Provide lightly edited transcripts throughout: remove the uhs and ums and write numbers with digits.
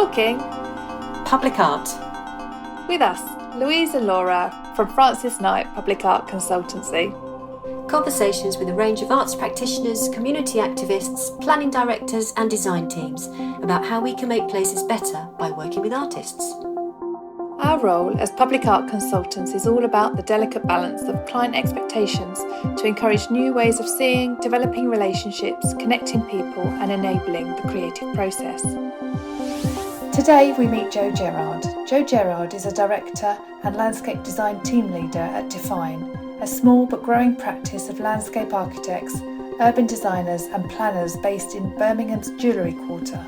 Talking Public art. with us, Louise and Laura from Francis Knight Public Art Consultancy. Conversations with a range of arts practitioners, community activists, planning directors and design teams about how we can make places better by working with artists. Our role as public art consultants is all about the delicate balance of client expectations to encourage new ways of seeing, developing relationships, connecting people and enabling the creative process. Today we meet Joe Gerrard. Joe Gerrard is a director and landscape design team leader at Define, a small but growing practice of landscape architects, urban designers and planners based in Birmingham's jewellery quarter.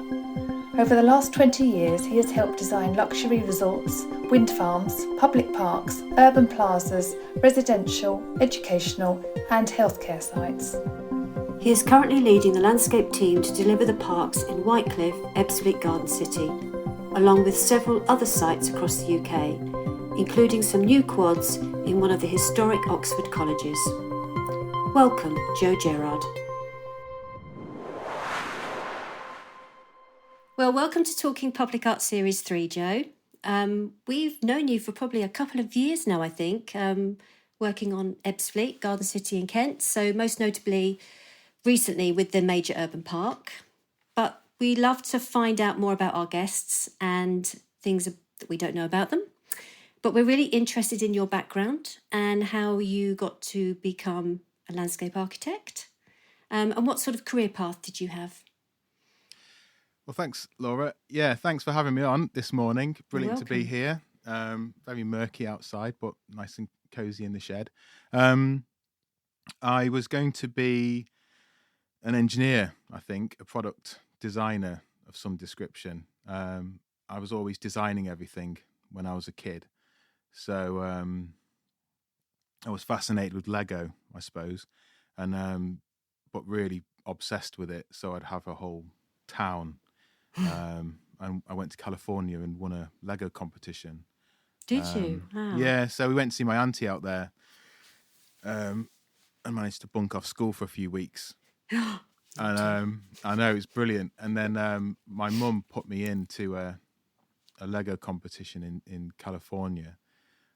Over the last 20 years, he has helped design luxury resorts, wind farms, public parks, urban plazas, residential, educational and healthcare sites. He is currently leading the landscape team to deliver the parks in Whitecliff, Ebbsfleet Garden City, along with several other sites across the UK, including some new quads in one of the historic Oxford colleges. Welcome, Joe Gerrard. Well, welcome to Talking Public Art Series 3, Joe. We've known you for probably a couple of years now, I think, working on Ebbsfleet, Garden City in Kent, so most notably recently with the major urban park. But we love to find out more about our guests and things that we don't know about them. But we're really interested in your background and how you got to become a landscape architect. And what sort of career path did you have? Well, thanks, Laura. Yeah, thanks for having me on this morning. Brilliant to be welcome. here. Very murky outside, but nice and cosy in the shed. I was going to be an engineer, I think, a product designer of some description. I was always designing everything when I was a kid. So I was fascinated with Lego, I suppose, and but really obsessed with it. So I'd have a whole town. And I went to California and won a Lego competition. Did you? Wow. Yeah, so we went to see my auntie out there, and managed to bunk off school for a few weeks. And I know, it's brilliant. And then my mum put me into a Lego competition in California,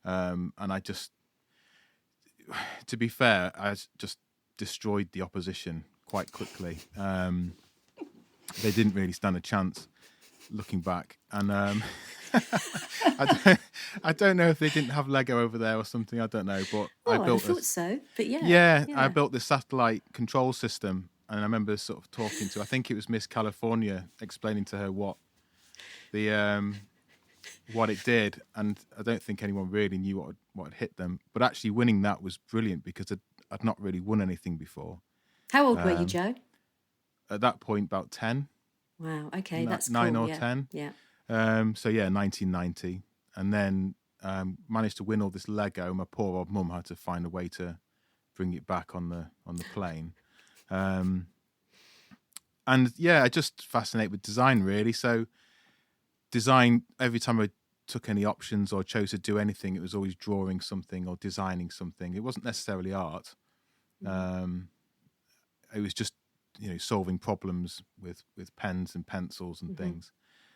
and I just, to be fair, I just destroyed the opposition quite quickly. They didn't really stand a chance, looking back. And I don't know if they didn't have Lego over there or something. I don't know, but I thought so. But yeah, I built this satellite control system, and I remember sort of talking to, I think it was Miss California, explaining to her what it did, and I don't think anyone really knew what had hit them. But actually, winning that was brilliant because I'd not really won anything before. How old were you, Joe? At that point, about 10. Wow, okay, that's 9 cool. or 10. Yeah. 1990. And then managed to win all this Lego. My poor old mum had to find a way to bring it back on the plane. And yeah, I just fascinated with design, really. So design, every time I took any options or chose to do anything, it was always drawing something or designing something. It wasn't necessarily art. It was just, solving problems with pens and pencils and things.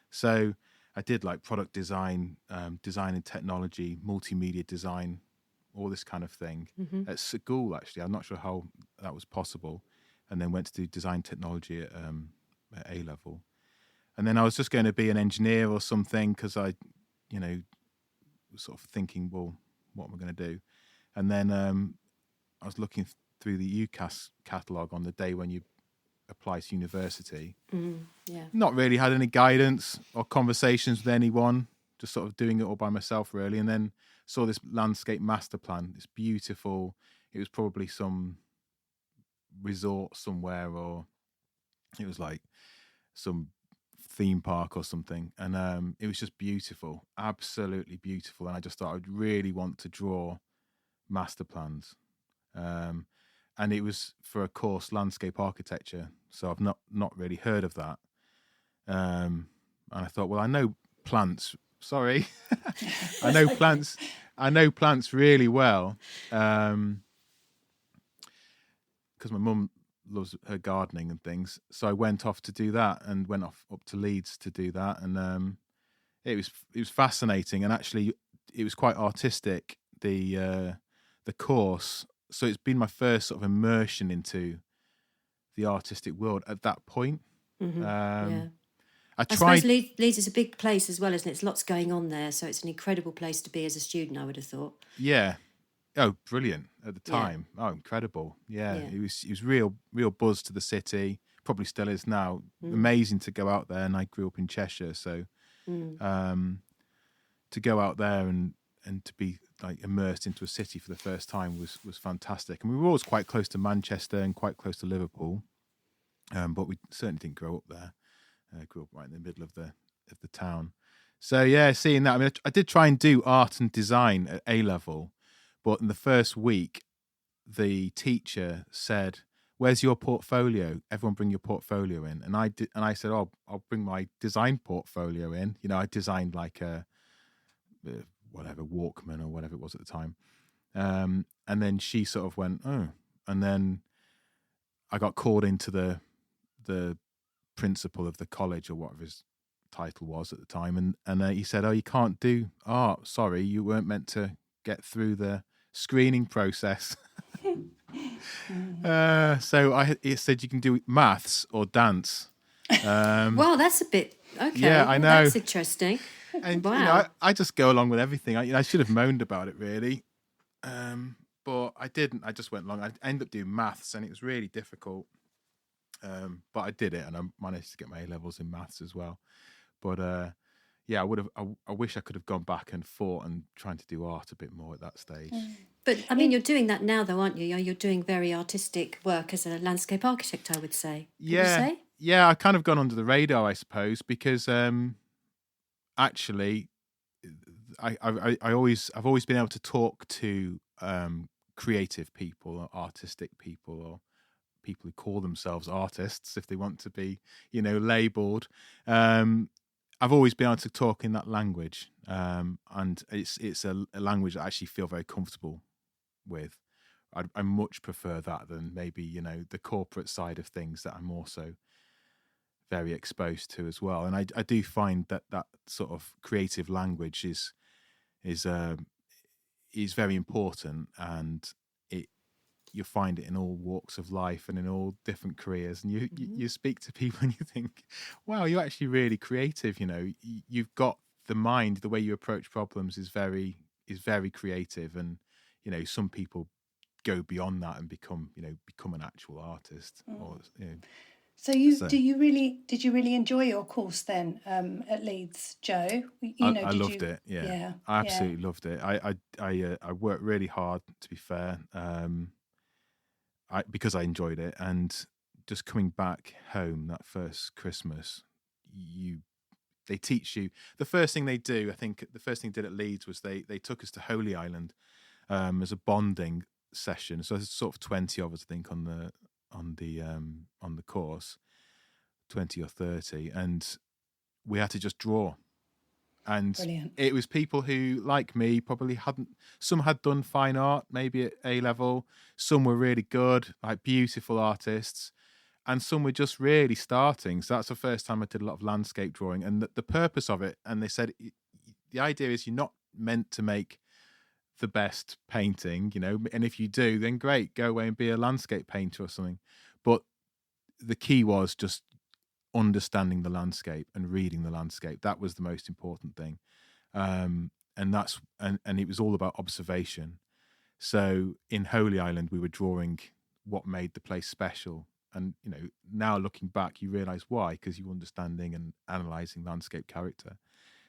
So I did like product design, design and technology, multimedia design, all this kind of thing at school, actually. I'm not sure how that was possible. And then went to do design technology at A level. And then I was just going to be an engineer or something because I, was sort of thinking, well, what am I going to do? And then I was looking through the UCAS catalogue on the day when you apply to university. Not really had any guidance or conversations with anyone, just sort of doing it all by myself, really. And then saw this landscape master plan. It's beautiful. It was probably some resort somewhere, or it was like some theme park or something. And it was just beautiful, absolutely beautiful. And I just thought I would really want to draw master plans. And it was for a course, landscape architecture. So I've not really heard of that. And I thought, well, I know plants. Sorry, I know plants. I know plants really well because my mum loves her gardening and things. So I went off to do that, and went off up to Leeds to do that, and it was fascinating, and actually it was quite artistic, the course. So it's been my first sort of immersion into the artistic world at that point. Yeah. I I tried. suppose Leeds is a big place as well, isn't it? It's lots going on there, so it's an incredible place to be as a student, I would have thought. Yeah. Oh, brilliant at the Yeah. time. Oh, incredible. Yeah. Yeah. It was real buzz to the city. Probably still is now. Amazing to go out there. And I grew up in Cheshire, so to go out there and to be like immersed into a city for the first time was fantastic. And we were always quite close to Manchester and quite close to Liverpool, but we certainly didn't grow up there. Grew up right in the middle of the town. So yeah, seeing that. I mean, I did try and do art and design at A level, but in the first week, the teacher said, "Where's your portfolio? Everyone bring your portfolio in." And I said, "Oh, I'll bring my design portfolio in." You know, I designed like a whatever Walkman or whatever it was at the time. And then she sort of went, "Oh," and then I got called into the principal of the college or whatever his title was at the time, and he said, "Oh, you can't do art. Sorry, you weren't meant to get through the screening process." So he said you can do maths or dance. Wow, that's a bit okay. Yeah, I know. That's interesting. And Wow. I just go along with everything. I should have moaned about it really, but I didn't. I just went along. I ended up doing maths, and it was really difficult. But I did it, and I managed to get my A levels in maths as well. But yeah, I wish I could have gone back and fought and trying to do art a bit more at that stage. But I mean, you're doing that now, though, aren't you? You're doing very artistic work as a landscape architect, I would say. Would you say? Yeah, I kind of gone under the radar, I suppose, because actually, I've always been able to talk to creative people or artistic people or people who call themselves artists if they want to be, labeled. I've always been able to talk in that language, and it's a language that I actually feel very comfortable with. I much prefer that than maybe the corporate side of things that I'm also very exposed to as well. And I do find that sort of creative language is very important, and you find it in all walks of life and in all different careers. And you speak to people and you think, wow, you're actually really creative. You've got the mind. The way you approach problems is very creative. And some people go beyond that and become an actual artist. Or So did you really enjoy your course then at Leeds, Joe? I loved it. Yeah, I absolutely loved it. I worked really hard, to be fair. Because I enjoyed it, and just coming back home that first Christmas, they teach you. The first thing they do, I think, the first thing they did at Leeds was they took us to Holy Island as a bonding session. So there's sort of 20 of us, I think, on the course, 20 or 30, and we had to just draw. And Brilliant. It was people who, like me, probably some had done fine art, maybe at A level. Some were really good, like beautiful artists. And some were just really starting. So that's the first time I did a lot of landscape drawing. And the purpose of it, and they said, the idea is you're not meant to make the best painting, and if you do, then great, go away and be a landscape painter or something. But the key was just understanding the landscape and reading the landscape. That was the most important thing. And it was all about observation. So in Holy Island, we were drawing what made the place special. And, now looking back, you realize why, because you're understanding and analyzing landscape character.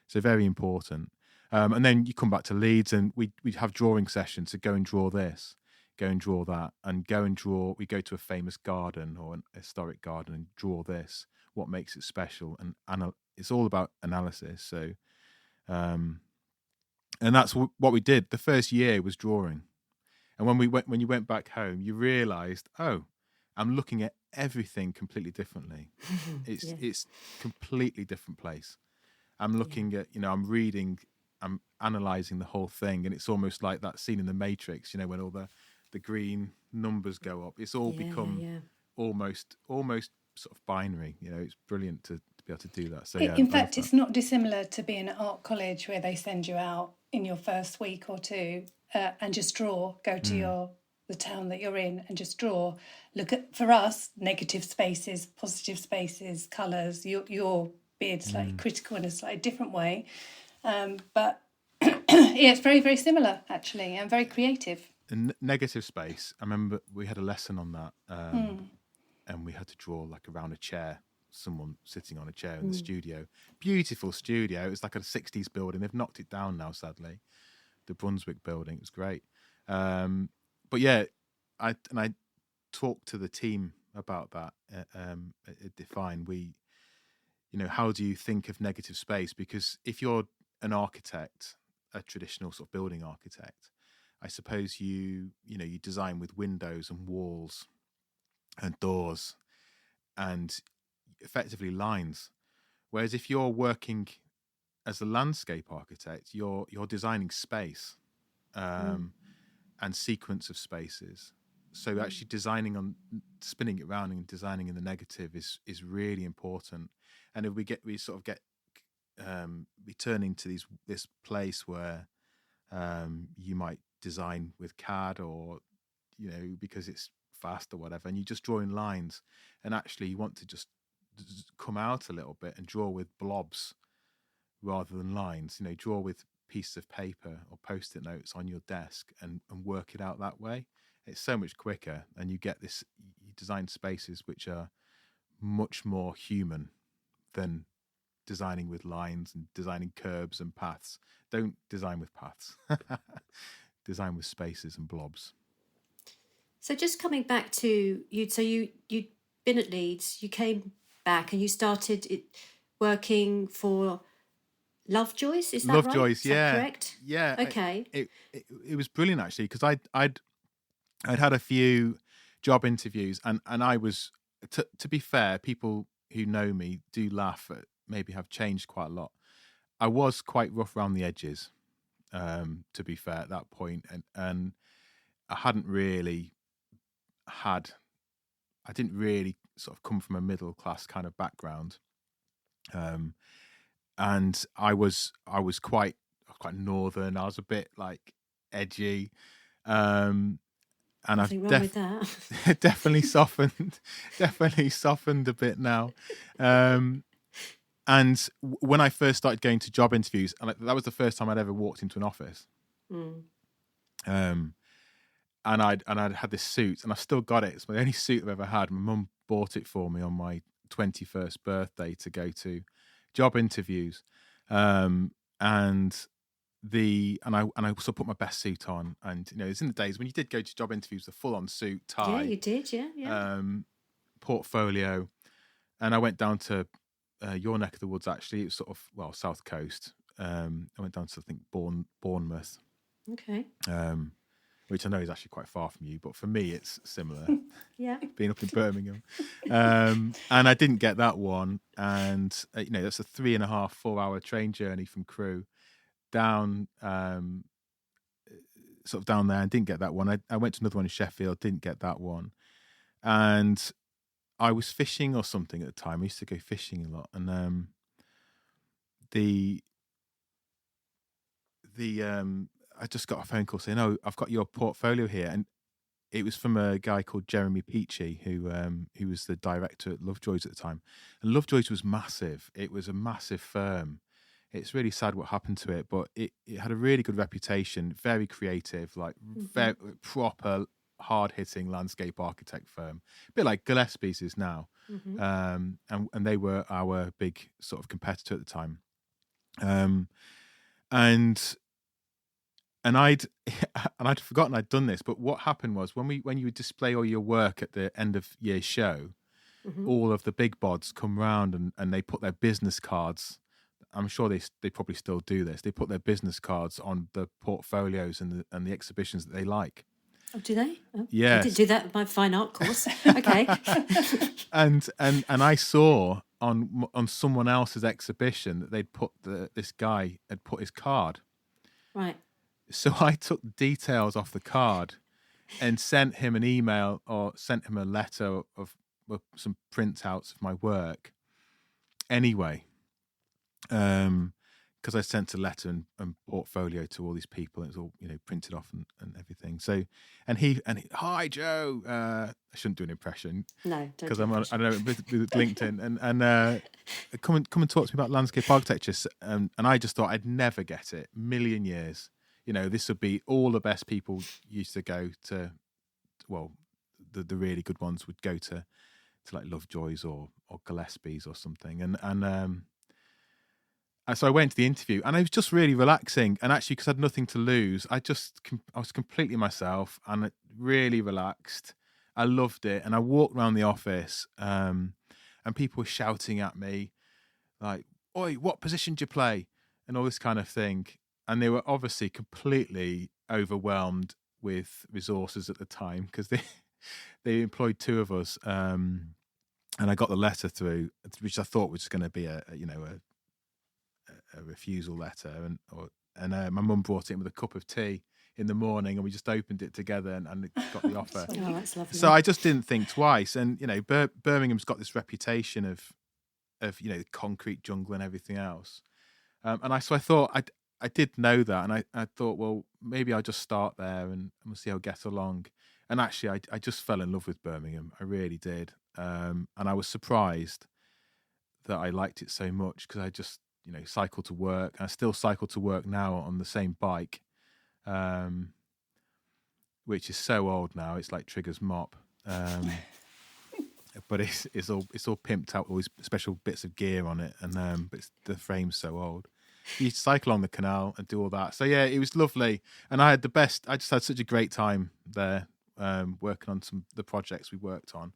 So very important. And then you come back to Leeds and we'd have drawing sessions. So go and draw this, go and draw that, and we go to a famous garden or an historic garden and draw this, what makes it special. And it's all about analysis. So, and that's what we did. The first year was drawing. And when you went back home, you realized, oh, I'm looking at everything completely differently. It's completely different place. I'm looking at, I'm reading, I'm analyzing the whole thing, and it's almost like that scene in The Matrix, when all the green numbers go up. It's all become almost sort of binary. It's brilliant to be able to do that. So In fact, it's not dissimilar to being at art college, where they send you out in your first week or two and just draw. Go to the town that you're in and just draw. Look at, for us, negative spaces, positive spaces, colours. You're being slightly critical in a slightly different way, but it's very, very similar actually, and very creative. The negative space. I remember we had a lesson on that, and we had to draw like around a chair, someone sitting on a chair in the studio. Beautiful studio. It was like a 60s building. They've knocked it down now, sadly. The Brunswick building. It was great. But yeah, I talked to the team about that at Define. How do you think of negative space? Because if you're an architect, a traditional sort of building architect, I suppose you design with windows and walls and doors and effectively lines. Whereas if you're working as a landscape architect, you're designing space and sequence of spaces. So actually spinning it around and designing in the negative is really important. And if we turn into this place where you might design with CAD or because it's fast or whatever, and you're just drawing lines, and actually you want to just come out a little bit and draw with blobs rather than lines. Draw with pieces of paper or post-it notes on your desk and work it out that way. It's so much quicker, and you design spaces which are much more human than designing with lines and designing curbs and paths. Don't design with paths. Design with spaces and blobs. So just coming back to you, so you'd been at Leeds, you came back and you started working for Lovejoy's, is that right? Lovejoy's, yeah. Correct? Yeah. Okay. It was brilliant, actually, because I'd had a few job interviews, and I was, to be fair, people who know me do laugh at, maybe have changed quite a lot. I was quite rough around the edges, to be fair, at that point, and I didn't really sort of come from a middle class kind of background, and I was quite northern. I was a bit like edgy, and Nothing wrong with that. definitely softened a bit now. And when I first started going to job interviews, and that was the first time I'd ever walked into an office. And I'd had this suit, and I still got it. It's my only suit I've ever had. My mum bought it for me on my 21st birthday to go to job interviews. And I also put my best suit on, and it's in the days when you did go to job interviews, the full-on suit, tie. Yeah, you did, yeah. Portfolio, and I went down to your neck of the woods. Actually, it was sort of South Coast. I went down to, I think, Bournemouth. Okay. Which I know is actually quite far from you, but for me it's similar. Yeah. Being up in Birmingham, and I didn't get that one, and that's a 3.5-4 hour train journey from Crewe down, sort of down there, and didn't get that one. I went to another one in Sheffield, didn't get that one, and I was fishing or something at the time. I used to go fishing a lot, and I just got a phone call saying, "Oh, I've got your portfolio here," and it was from a guy called Jeremy Peachy, who was the director at Lovejoy's at the time. And Lovejoy's was massive. It was a massive firm. It's really sad what happened to it, but it had a really good reputation, very creative, like very proper, hard-hitting landscape architect firm, a bit like Gillespie's is now. And they were our big sort of competitor at the time. And I'd forgotten I'd done this, but what happened was when you would display all your work at the end of year show, all of the big bods come round and they put their business cards. I'm sure they probably still do this. They put their business cards on the portfolios and the exhibitions that they like. Oh, do they? Oh, yeah, I did do that in my fine art course. Okay. and I saw on someone else's exhibition that they'd put this guy had put his card. Right. So I took details off the card and sent him an email or sent him a letter of some printouts of my work anyway, because I sent a letter and portfolio to all these people. It was all, printed off and everything. So, and he, hi Joe. I shouldn't do an impression. No, don't because do I'm on, impression. I don't know, with LinkedIn and come and talk to me about landscape architecture. And I just thought I'd never get it. Million years. This would be all the best people used to go to. Well, the really good ones would go to like Lovejoy's or Gillespie's or something. And so I went to the interview and I was just really relaxing. And actually, because I had nothing to lose, I was completely myself and really relaxed. I loved it. And I walked around the office and people were shouting at me like, "Oi, what position do you play?" And all this kind of thing. And they were obviously completely overwhelmed with resources at the time because they employed two of us. And I got the letter through, which I thought was going to be a refusal letter, and my mum brought it in with a cup of tea in the morning, and we just opened it together and got the offer. Oh, that's lovely. So I just didn't think twice. And Birmingham's got this reputation of concrete jungle and everything else. And I thought I did know that, and I thought, well, maybe I'll just start there and we'll see how I get along. And actually, I just fell in love with Birmingham. I really did. And I was surprised that I liked it so much because I just, cycle to work. I still cycle to work now on the same bike, which is so old now. It's like Trigger's mop. But it's all pimped out, all these special bits of gear on it, and but the frame's so old. You cycle on the canal and do all that. So yeah, it was lovely, and I just had such a great time there, working on the projects we worked on.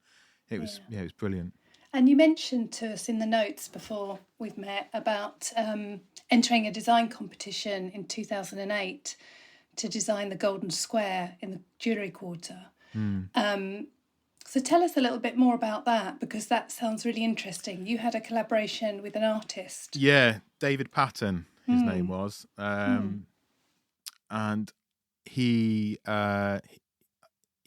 It was it was brilliant. And you mentioned to us in the notes before we've met about entering a design competition in 2008 to design the Golden Square in the Jewellery Quarter. So tell us a little bit more about that, because that sounds really interesting. You had a collaboration with an artist. Yeah, David Patton, his name was. And he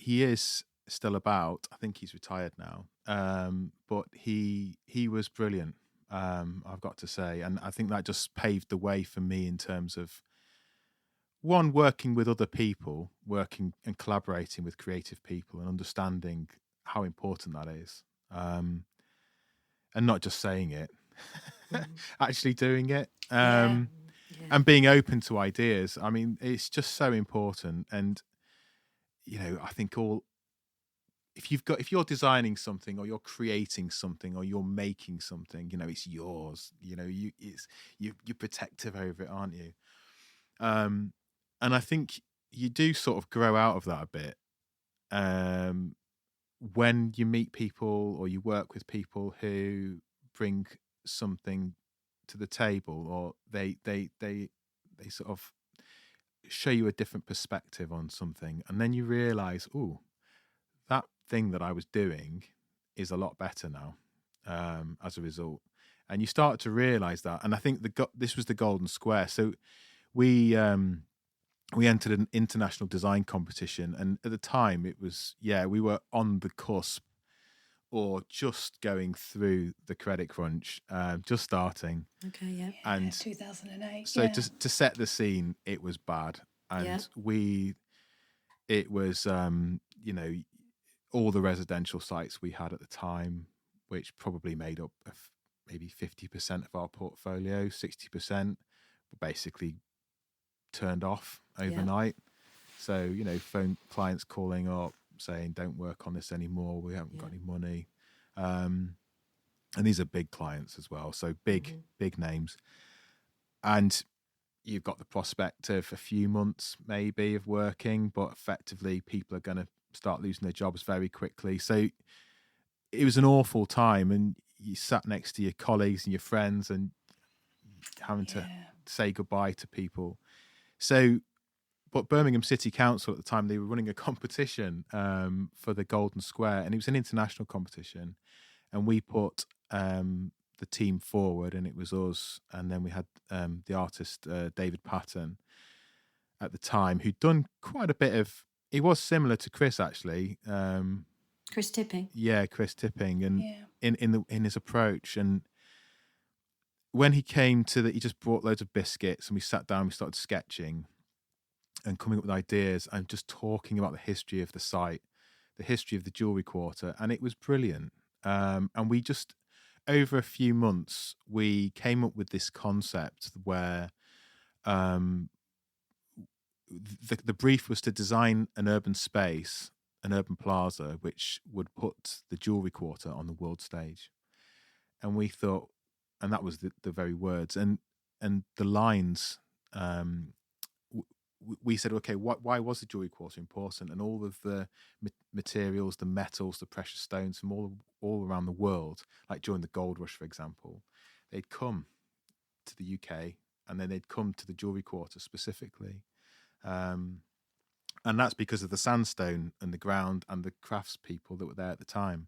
is still about. I think he's retired now. But he was brilliant, I've got to say. And I think that just paved the way for me in terms of, one, working with other people, working and collaborating with creative people and understanding how important that is. And not just saying it, actually doing it. And being open to ideas. I mean, it's just so important. And, I think if you're designing something or you're creating something or you're making something, it's yours. You're protective over it, aren't you? And I think you do sort of grow out of that a bit when you meet people or you work with people who bring something to the table, or they sort of show you a different perspective on something, and then you realise, that thing that I was doing is a lot better now as a result. And you start to realise that. And I think this was the Golden Square. So we entered an international design competition, and at the time it was, we were on the cusp or just going through the credit crunch, just starting. Okay, yeah. And 2008. so to set the scene, it was bad. And it was, all the residential sites we had at the time, which probably made up of maybe 50% of our portfolio, 60%, were basically turned off overnight. So, phone clients calling up saying, "Don't work on this anymore. We haven't got any money." And these are big clients as well. So big names. And you've got the prospect of a few months maybe of working, but effectively people are going to start losing their jobs very quickly. So it was an awful time, and you sat next to your colleagues and your friends and having to say goodbye to people. So, but Birmingham City Council at the time, they were running a competition for the Golden Square, and it was an international competition, and we put the team forward, and it was us, and then we had the artist David Patton at the time, who'd done quite a bit of he was similar to Chris actually. Chris Tipping. Yeah, Chris Tipping, and Yeah. in his approach. And when he came he just brought loads of biscuits, and we sat down, we started sketching and coming up with ideas and just talking about the history of the site, the history of the Jewellery Quarter, and it was brilliant. And we just, over a few months, we came up with this concept where the brief was to design an urban space, an urban plaza, which would put the Jewellery Quarter on the world stage. And we thought, and that was the very words, and the lines. We said, okay, why was the Jewellery Quarter important? And all of the materials, the metals, the precious stones from all around the world, like during the gold rush, for example, they'd come to the UK, and then they'd come to the Jewellery Quarter specifically. And that's because of the sandstone and the ground and the craftspeople that were there at the time.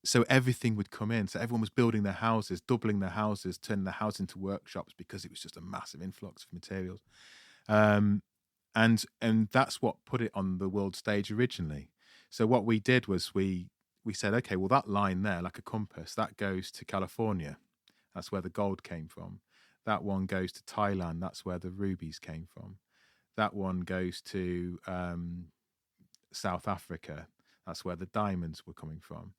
So everything would come in. So everyone was building their houses, doubling their houses, turning their house into workshops, because it was just a massive influx of materials. And that's what put it on the world stage originally. So what we did was we said, okay, well, that line there, like a compass, that goes to California. That's where the gold came from. That one goes to Thailand. That's where the rubies came from. That one goes to South Africa. That's where the diamonds were coming from.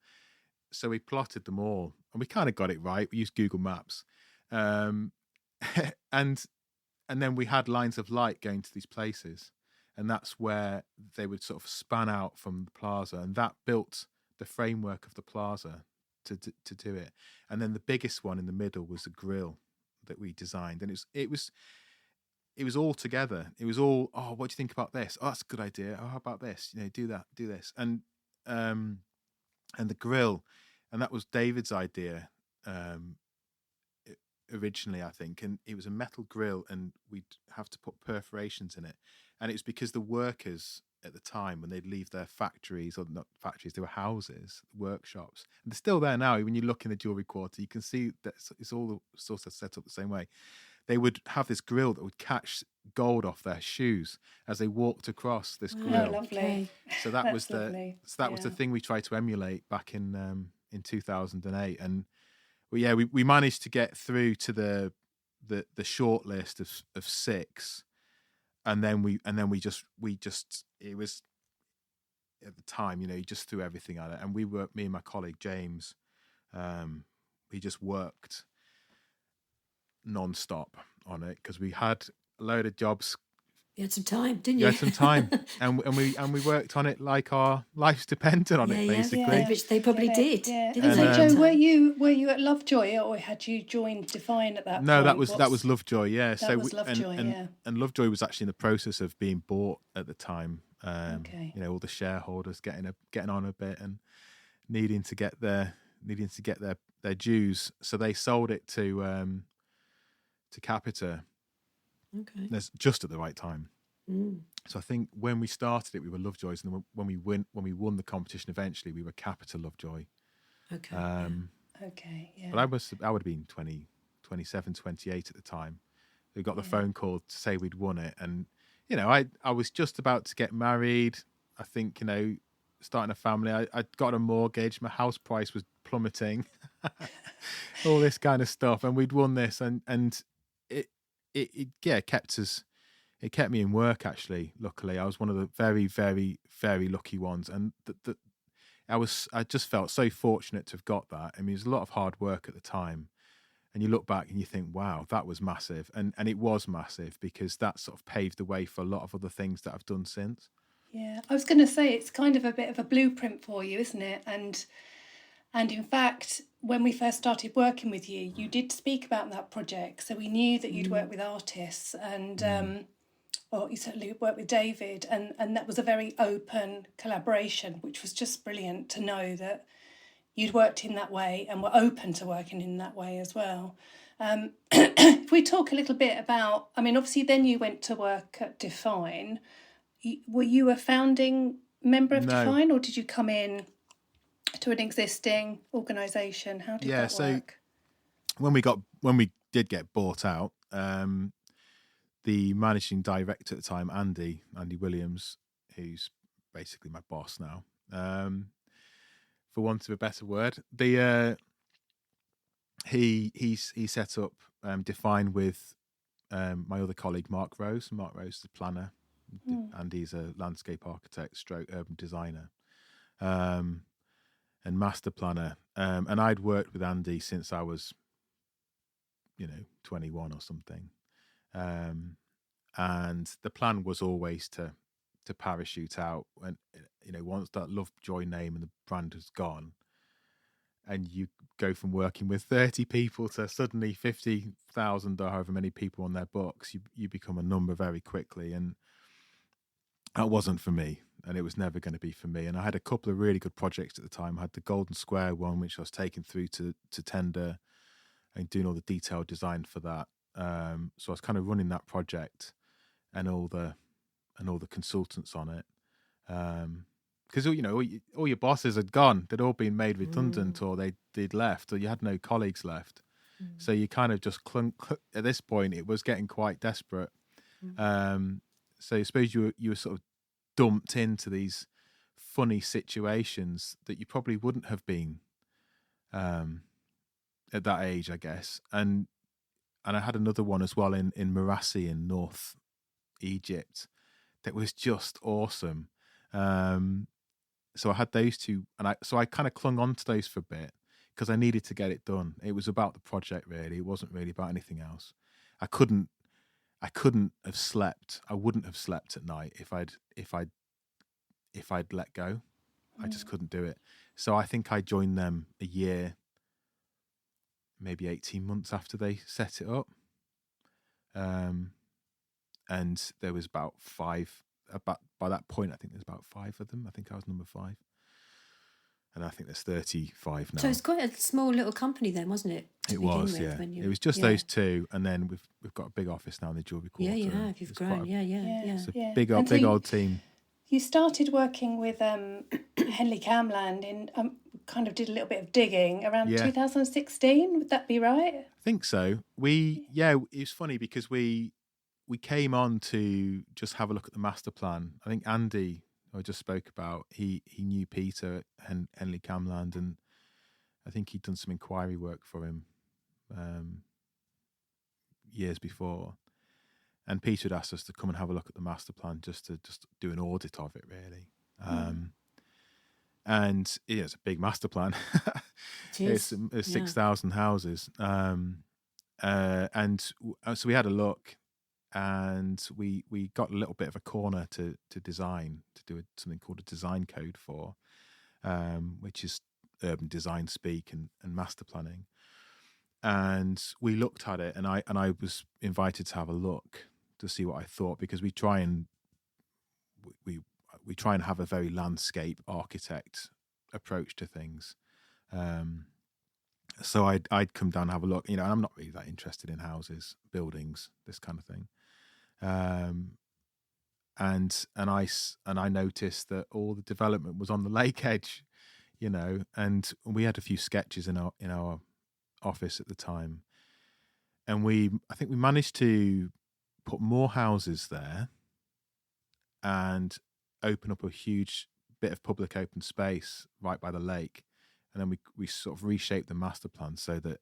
So we plotted them all, and we kind of got it right. We used Google Maps. And then we had lines of light going to these places, and that's where they would sort of span out from the plaza, and that built the framework of the plaza to do it. And then the biggest one in the middle was a grill that we designed, and it was all together. It was all, oh, what do you think about this? Oh, that's a good idea. Oh, how about this? Do that, do this, and the grill, and that was David's idea. Originally, I think, and it was a metal grill, and we'd have to put perforations in it. And it was because the workers at the time, when they'd leave their factories, or not factories, they were houses, workshops, and they're still there now. When you look in the Jewellery Quarter, you can see that it's all sort of set up the same way. They would have this grill that would catch gold off their shoes as they walked across this grill. Oh, lovely. So that was lovely. was the thing we tried to emulate back in 2008. And we managed to get through to the short list of 6, and then we just it was, at the time, you just threw everything at it. And me and my colleague James, we just worked non-stop on it, because we had a load of jobs. You had some time, didn't you? You had some time, and we worked on it like our lives depended on it, basically. Yeah. Which they probably did. Yeah. Didn't So, they? Joe, were you at Lovejoy, or had you joined Define at that point? No, that was Lovejoy. Yeah, that was Lovejoy. And Lovejoy was actually in the process of being bought at the time. Okay. All the shareholders getting on a bit and needing to get their dues, so they sold it to Capita. Okay. That's just at the right time. Mm. So I think when we started it, we were Lovejoys, and when we won the competition eventually, we were Capita Lovejoy. Okay. Okay. Yeah. But I would have been 27, 28 at the time. We got the phone call to say we'd won it, and I was just about to get married. I think starting a family. I'd got a mortgage. My house price was plummeting. All this kind of stuff, and we'd won this, and it kept us. It kept me in work, actually. Luckily, I was one of the very, very, very lucky ones, and I just felt so fortunate to have got that. I mean, it was a lot of hard work at the time, and you look back and you think, wow, that was massive, and it was massive, because that sort of paved the way for a lot of other things that I've done since. Yeah, I was going to say, it's kind of a bit of a blueprint for you, isn't it? And in fact, when we first started working with you, you did speak about that project. So we knew that you'd worked with artists, and you certainly worked with David, and that was a very open collaboration, which was just brilliant to know that you'd worked in that way and were open to working in that way as well. If we talk a little bit about, obviously then you went to work at Define. Were you a founding member of Define, or did you come in to an existing organisation? How did that work? When we did get bought out, the managing director at the time, Andy Williams, who's basically my boss now, for want of a better word. He set up Define with my other colleague Mark Rose. Mark Rose is a planner, and he's a landscape architect stroke urban designer, and master planner. And I'd worked with Andy since I was 21 or something, and the plan was always to parachute out, and once that Love Joy name and the brand has gone, and you go from working with 30 people to suddenly 50,000 or however many people on their books, you become a number very quickly, and that wasn't for me, and it was never going to be for me. And I had a couple of really good projects at the time. I had the Golden Square one, which I was taking through to tender and doing all the detailed design for that. So I was kind of running that project and all the consultants on it. Because all your bosses had gone; they'd all been made redundant, or they'd left, or you had no colleagues left. So you kind of just clung. At this point, it was getting quite desperate. So I suppose you were sort of dumped into these funny situations that you probably wouldn't have been at that age, I guess. And I had another one as well in Marassi in North Egypt that was just awesome. So I had those two, and I kind of clung on to those for a bit because I needed to get it done. It was about the project, really. It wasn't really about anything else. I couldn't have slept. I wouldn't have slept at night if I'd let go. I just couldn't do it. So I think I joined them a year, maybe 18 months after they set it up. And there was by that point, I think there's about 5 of them. I think I was number 5. And I think there's 35 now. So it's quite a small little company then, wasn't it? It was, yeah. It was just those two, and then we've got a big office now in the Jewellery Quarter. Yeah, you have. You've grown. It's a big old team. You started working with Henley Camland in kind of did a little bit of digging around 2016. Would that be right? I think so. It was funny because we came on to just have a look at the master plan. I think Andy, who I just spoke about, he knew Peter and Henley Camland, and I think he'd done some inquiry work for him years before. And Peter had asked us to come and have a look at the master plan, just to do an audit of it, really. And it's a big master plan. It's 6,000 houses. And so we had a look, and we got a little bit of a corner to design, to do something called a design code for, which is urban design speak and master planning. And we looked at it, and I was invited to have a look to see what I thought, because we try and have a very landscape architect approach to things. So I'd come down and have a look, and I'm not really that interested in houses, buildings, this kind of thing. And I noticed that all the development was on the lake edge, and we had a few sketches in our office at the time, and I think we managed to put more houses there and open up a huge bit of public open space right by the lake. And then we sort of reshaped the master plan so that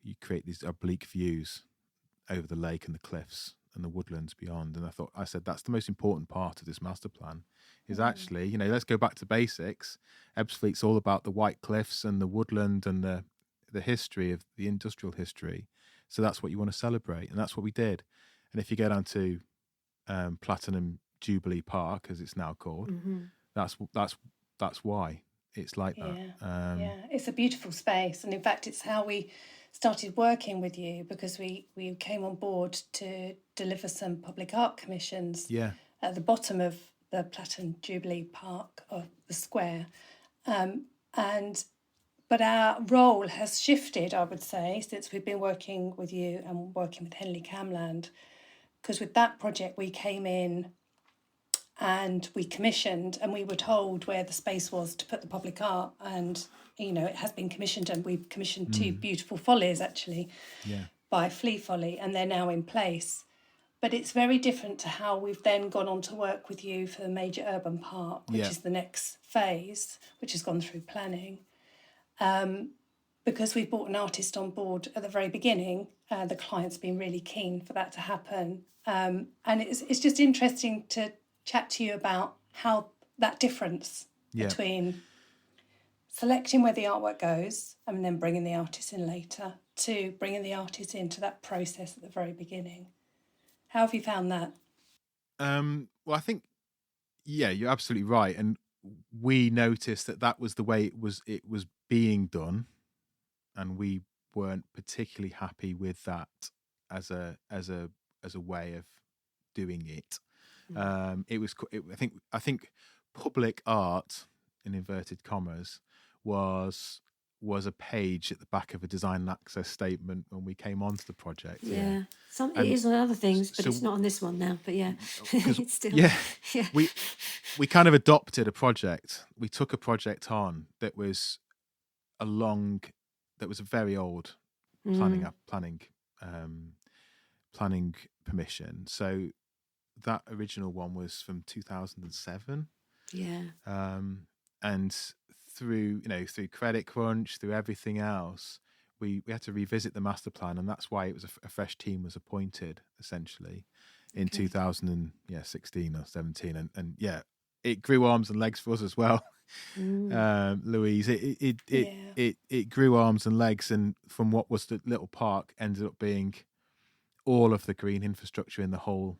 you create these oblique views over the lake and the cliffs and the woodlands beyond. And I said, that's the most important part of this master plan, is actually, let's go back to basics. Ebbsfleet's all about the white cliffs and the woodland and the history of the industrial history. So that's what you want to celebrate. And that's what we did. And if you go down to Platinum Jubilee Park, as it's now called, that's why it's like that. It's a beautiful space, and in fact, it's how we started working with you, because we came on board to deliver some public art commissions at the bottom of the Platinum Jubilee Park of the square, but our role has shifted, I would say, since we've been working with you and working with Henley Camland. Because with that project, we came in and we commissioned, and we were told where the space was to put the public art. And, it has been commissioned, and we've commissioned 2 beautiful follies, actually, by Flea Folly, and they're now in place. But it's very different to how we've then gone on to work with you for the major urban park, which is the next phase, which has gone through planning. Because we brought an artist on board at the very beginning, the client's been really keen for that to happen. And it's just interesting to chat to you about how that difference between selecting where the artwork goes and then bringing the artist in later to bringing the artist into that process at the very beginning. How have you found that? Well, I think, you're absolutely right. And we noticed that was the way it was being done. And we weren't particularly happy with that as a way of doing it. I think public art, in inverted commas, was a page at the back of a design and access statement when we came onto the project. It is on other things, but it's not on this one now. But it's still we kind of adopted a project. We took a project on that was that was a very old planning permission. So that original one was from 2007. And through credit crunch, through everything else, we had to revisit the master plan, and that's why it was a fresh team was appointed essentially in 2016 or 17, and it grew arms and legs for us as well. Louise, it grew arms and legs, and from what was the little park ended up being all of the green infrastructure in the whole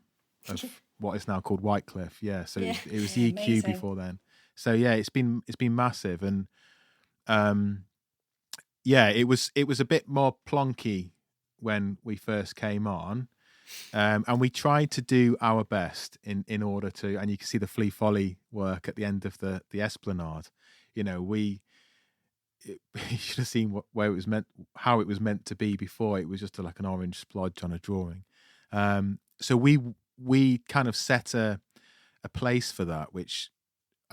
of what is now called Whitecliff. So it was the EQ amazing. before then. So it's been massive, and it was a bit more plonky when we first came on. And we tried to do our best in order to, and you can see the Flea Folly work at the end of the Esplanade. You should have seen how it was meant to be before. It was just like an orange splodge on a drawing. So we kind of set a place for that, which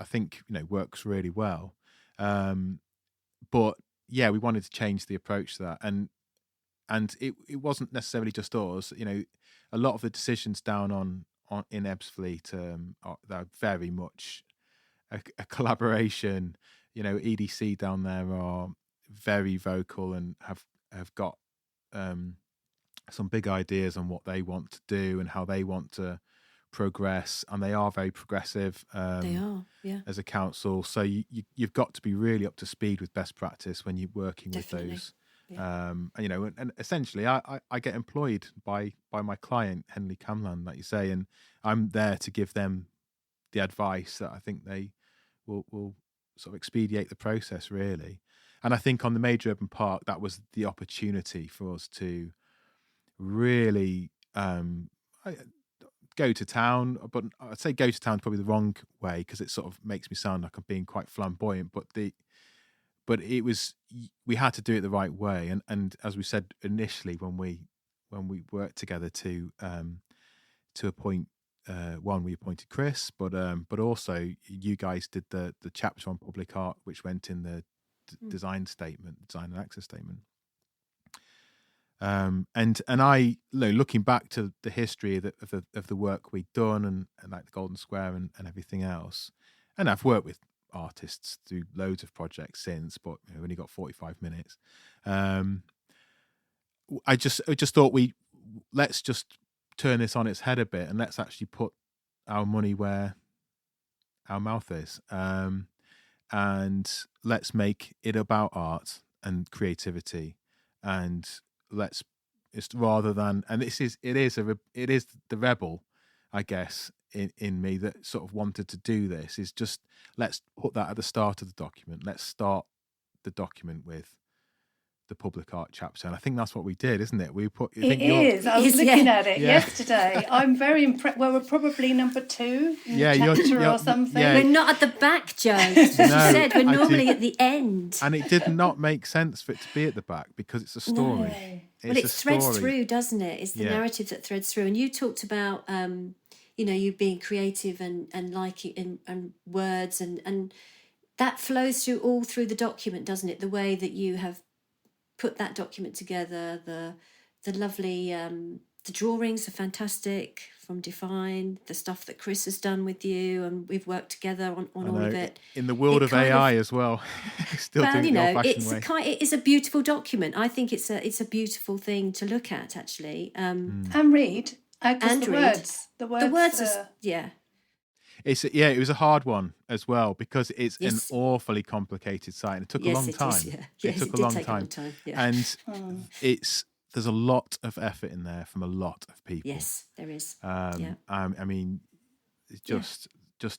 I think works really well. But we wanted to change the approach to that, and it wasn't necessarily just us. A lot of the decisions down on in Ebbsfleet are very much a collaboration. EDC down there are very vocal and have got some big ideas on what they want to do and how they want to progress, and they are very progressive. They are, as a council. So you've got to be really up to speed with best practice when you're working Definitely. with those. And essentially I get employed by my client Henley Camland, like you say, and I'm there to give them the advice that I think they will sort of expedite the process, really. And I think on the major urban park, that was the opportunity for us to really go to town. But I'd say go to town probably the wrong way, because it sort of makes me sound like I'm being quite flamboyant, but it was, we had to do it the right way, and as we said initially when we worked together to appoint we appointed Chris, but also you guys did the chapter on public art, which went in the design and access statement. And I, looking back to the history of the work we'd done and like the Golden Square and everything else, and I've worked with artists through loads of projects since, but we've only got 45 minutes. I just thought let's just turn this on its head a bit, and let's actually put our money where our mouth is, and let's make it about art and creativity, and it's rather than, and it is the rebel, I guess, in me that sort of wanted to do this, is just let's put that at the start of the document. Let's start the document with the public art chapter, and I think that's what we did, isn't it? We put. I was looking at it yesterday. I'm very impressed. Well, we're probably number 2 in the chapter or something. We're not at the back, Joe. As you said, we're normally at the end. And it did not make sense for it to be at the back, because it's a story. No. It threads through, doesn't it? It's the narrative that threads through. And you talked about, you being creative and liking and words, and that flows through all through the document, doesn't it? The way that you have put that document together, the lovely The drawings are fantastic from Define, the stuff that Chris has done with you, and we've worked together on I all know, of it. in the world It of kind AI as well, still Well, doing you it the know, old-fashioned way. it is a beautiful document. I think it's a beautiful thing to look at, actually. And read, because And the read. words, The words are, It was a hard one as well because it's an Yes. awfully complicated site and it took a yes, long it time. is. Yeah, yes, It took it a did long take a time. long time. Yeah. And there's a lot of effort in there from a lot of people. Yes, there is. Yeah. I mean, it's just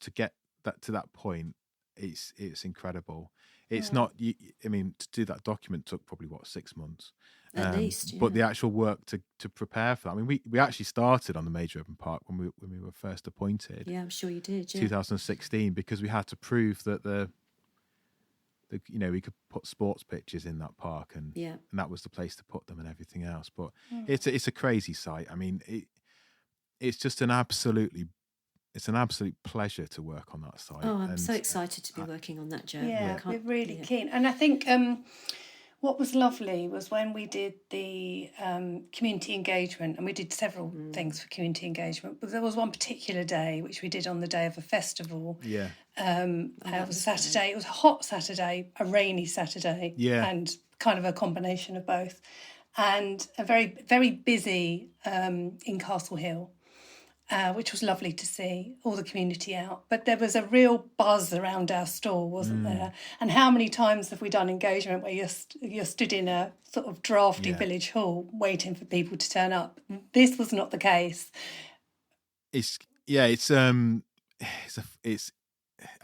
to get that to that point, it's incredible. It's not. I mean, to do that document took probably 6 months. At least, But the actual work to prepare for that. I mean, we actually started on the Major Urban Park when we were first appointed. Yeah, I'm sure you did. Yeah. 2016, because we had to prove that we could put sports pitches in that park, and that was the place to put them and everything else. But it's a crazy site. I mean, it's just an absolute pleasure to work on that site. Oh, I'm so excited to be working on that, Joe. Yeah, we're really keen. And I think what was lovely was when we did the community engagement, and we did several things for community engagement, but there was one particular day which we did on the day of a festival. Yeah. It was a Saturday. It was a hot Saturday, a rainy Saturday, and kind of a combination of both, and a very, very busy in Castle Hill. Which was lovely to see, all the community out. But there was a real buzz around our stall, wasn't there? And how many times have we done engagement where you're stood in a sort of drafty village hall waiting for people to turn up? This was not the case. I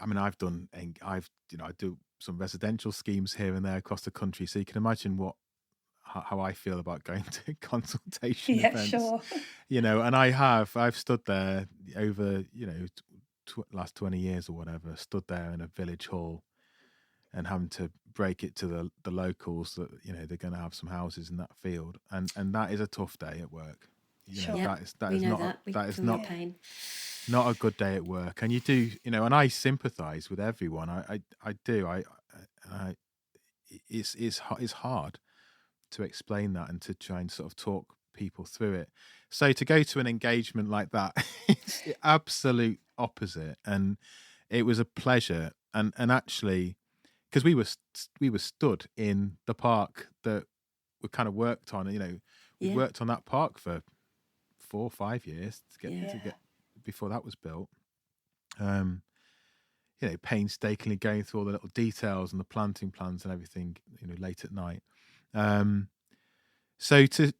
mean, I do some residential schemes here and there across the country, so you can imagine how I feel about going to consultation events. Sure. And I've stood there over, last 20 years or whatever, stood there in a village hall and having to break it to the locals that, they're going to have some houses in that field. And that is a tough day at work. That is not a good day at work. And you do, and I sympathise with everyone. I do. It's hard to explain that and to try and sort of talk people through it. So to go to an engagement like that, it's the absolute opposite, and it was a pleasure. And actually, because we were stood in the park that we kind of worked on. We worked on that park for 4 or 5 years to get before that was built. Painstakingly going through all the little details and the planting plans and everything. Late at night. So to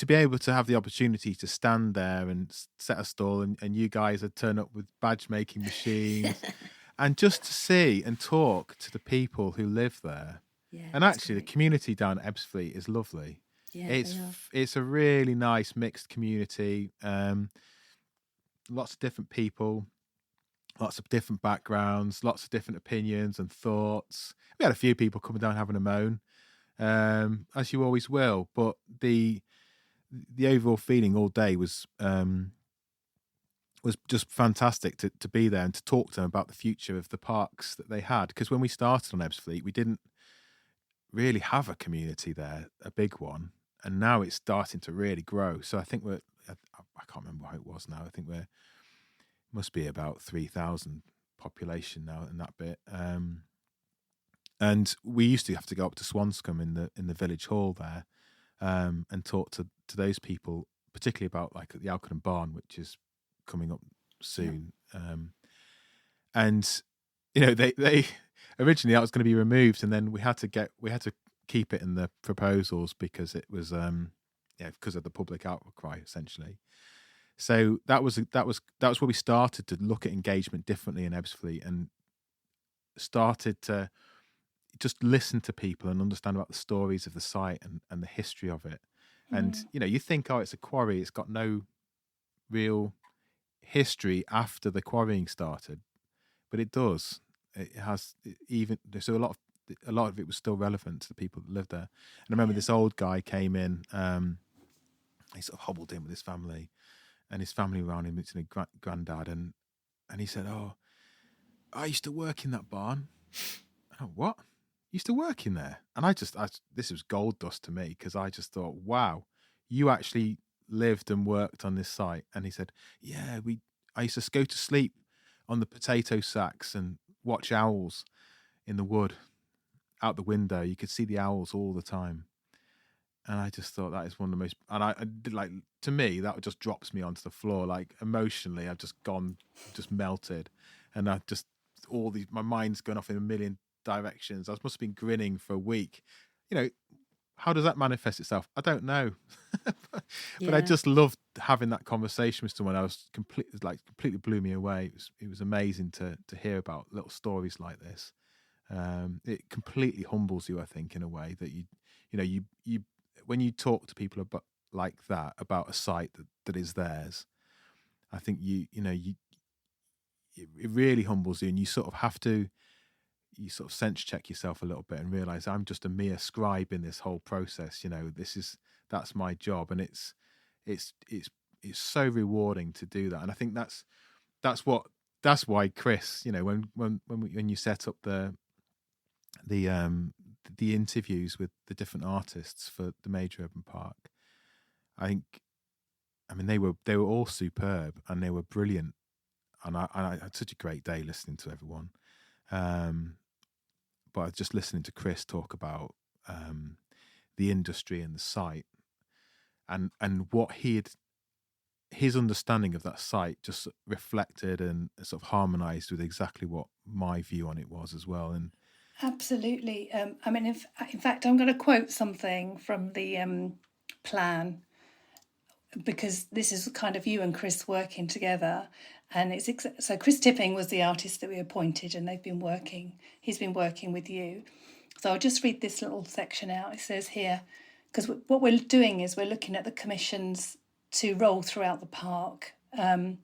be able to have the opportunity to stand there and set a stall, and you guys had turned up with badge making machines, and just to see and talk to the people who live there. Yeah, and actually, the community down at Ebbsfleet is lovely. Yeah, it's a really nice mixed community. Lots of different people, lots of different backgrounds, lots of different opinions and thoughts. We had a few people coming down having a moan. As you always will, but the overall feeling all day was just fantastic to be there and to talk to them about the future of the parks that they had. Because when we started on Ebbsfleet, we didn't really have a community there, a big one, and now it's starting to really grow. So I think I can't remember what it was now. I think must be about 3,000 population now in that bit. And we used to have to go up to Swanscombe in the village hall there, and talk to those people, particularly about like the Alcon Barn, which is coming up soon. Yeah. And they originally that was going to be removed, and then we had to keep it in the proposals because it was because of the public outcry essentially. So that was where we started to look at engagement differently in Ebbsfleet, and started to just listen to people and understand about the stories of the site and the history of it. And you think, it's a quarry, it's got no real history after the quarrying started, but it does. It has, even so a lot of it was still relevant to the people that lived there. And I remember this old guy came in, he sort of hobbled in with his family, and his family around him, it's a granddad, and he said, I used to work in that barn. What? Used to work in there? And this was gold dust to me, because I just thought, wow, you actually lived and worked on this site, and he said, "Yeah, I used to go to sleep on the potato sacks and watch owls in the wood out the window. You could see the owls all the time." And I just thought that is one of the most, and I did, like, to me, that just drops me onto the floor. Like, emotionally, I've just melted. And I just, my mind's gone off in a million directions. I must have been grinning for a week. You know, how does that manifest itself? I don't know. But I just loved having that conversation with someone. I was completely blew me away. It was amazing to hear about little stories like this. It completely humbles you, I think, in a way that you when you talk to people about a site that is theirs, I think it really humbles you, and you sort of have to sense check yourself a little bit and realize I'm just a mere scribe in this whole process. That's my job, and it's so rewarding to do that. And I think that's why Chris, when you set up the interviews with the different artists for the Major Urban Park, I mean they were all superb, and they were brilliant, and I had such a great day listening to everyone. But just listening to Chris talk about the industry and the site, and what his understanding of that site just reflected and sort of harmonized with exactly what my view on it was as well. And absolutely. I mean, in fact, I'm going to quote something from the plan, because this is kind of you and Chris working together. And so Chris Tipping was the artist that we appointed, and he's been working with you. So I'll just read this little section out. It says here, because what we're doing is we're looking at the commissions to roll throughout the park. And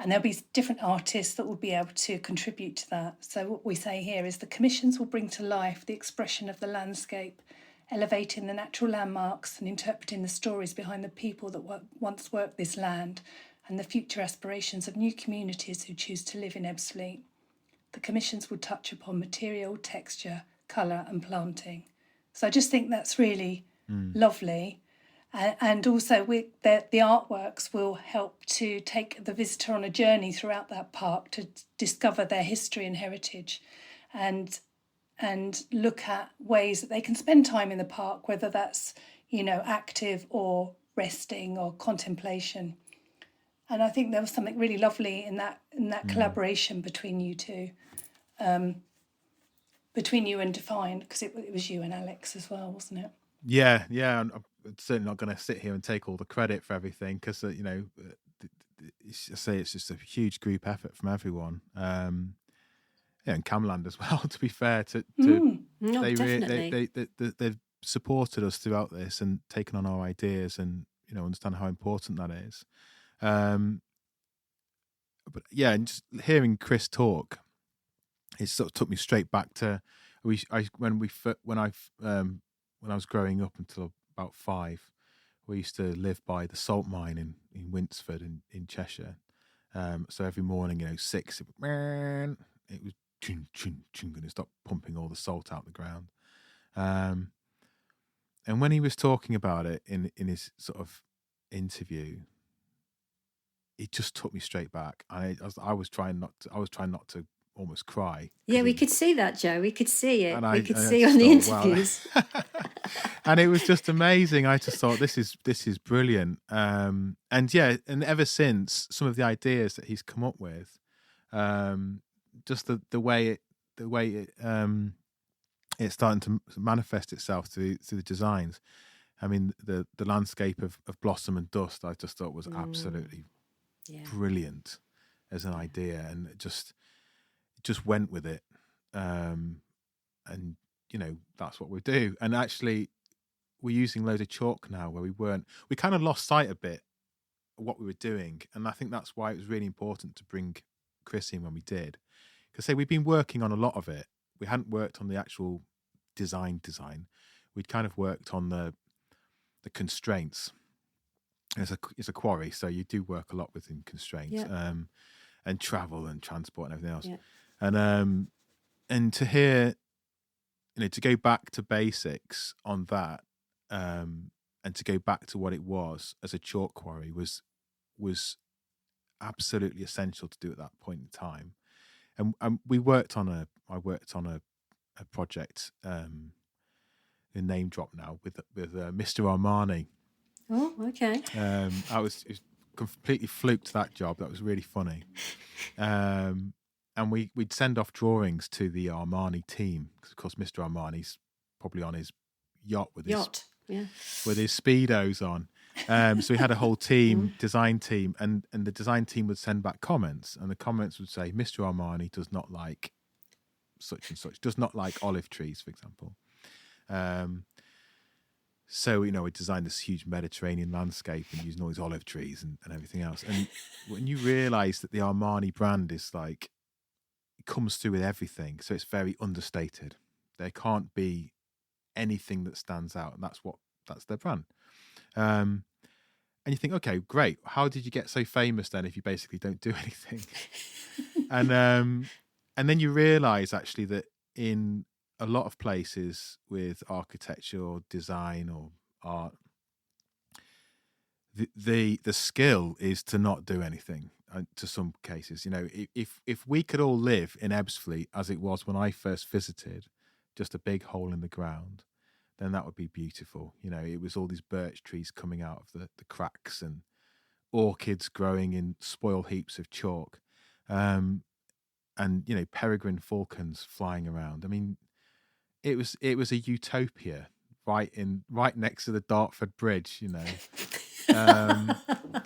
there'll be different artists that will be able to contribute to that. So what we say here is the commissions will bring to life the expression of the landscape, elevating the natural landmarks and interpreting the stories behind the people that once worked this land and the future aspirations of new communities who choose to live in Ebbsfleet. The commissions will touch upon material, texture, colour and planting. So I just think that's really lovely. And also the artworks will help to take the visitor on a journey throughout that park to discover their history and heritage, and look at ways that they can spend time in the park, whether that's, active or resting or contemplation. And I think there was something really lovely in that collaboration between you two, between you and Define, because it was you and Alex as well, wasn't it? Yeah. I'm certainly not going to sit here and take all the credit for everything, because it's just a huge group effort from everyone. And Camland as well. To be fair, they've supported us throughout this and taken on our ideas, and understand how important that is. But yeah, and just hearing Chris talk, it sort of took me straight back to when I was growing up until about 5. We used to live by the salt mine in Winsford in Cheshire. So every morning, 6, it was chun, chun, chun, going to stop pumping all the salt out the ground. And when he was talking about it in his sort of interview, it just took me straight back. I was trying not to almost cry. Yeah, we could see that, Joe. We could see it. We could see I on the thought, interviews. wow. And it was just amazing. I just thought this is brilliant. And ever since, some of the ideas that he's come up with, just the way it's starting to manifest itself through the designs. I mean, the landscape of Blossom and Dust, I just thought was absolutely brilliant as an idea, and it just went with it. And that's what we do. And actually, we're using loads of chalk now, where we kind of lost sight a bit of what we were doing. And I think that's why it was really important to bring Chris in when we did. Because we've been working on a lot of it. We hadn't worked on the actual design. We'd kind of worked on the constraints. It's a quarry, so you do work a lot within constraints, and travel and transport and everything else. Yeah. And to hear, to go back to basics on that, and to go back to what it was as a chalk quarry was absolutely essential to do at that point in time. And I worked on a project, a name drop now, with Mr. Armani. Oh, okay. It was completely fluked that job. That was really funny. And we'd send off drawings to the Armani team, because of course Mr. Armani's probably on his yacht with his speedos on. So we had a whole team, design team, and the design team would send back comments, and the comments would say, Mr. Armani does not like such and such, does not like olive trees, for example. So, we designed this huge Mediterranean landscape and using all these olive trees and everything else. And when you realise that the Armani brand is like, it comes through with everything, so it's very understated. There can't be anything that stands out, and that's their brand. And you think, okay, great. How did you get so famous then if you basically don't do anything? And then you realise actually that in a lot of places with architecture or design or art, the skill is to not do anything. To some cases, if we could all live in Ebbsfleet as it was when I first visited, just a big hole in the ground, then that would be beautiful. It was all these birch trees coming out of the cracks and orchids growing in spoil heaps of chalk, and peregrine falcons flying around. I mean, it was a utopia right next to the Dartford Bridge.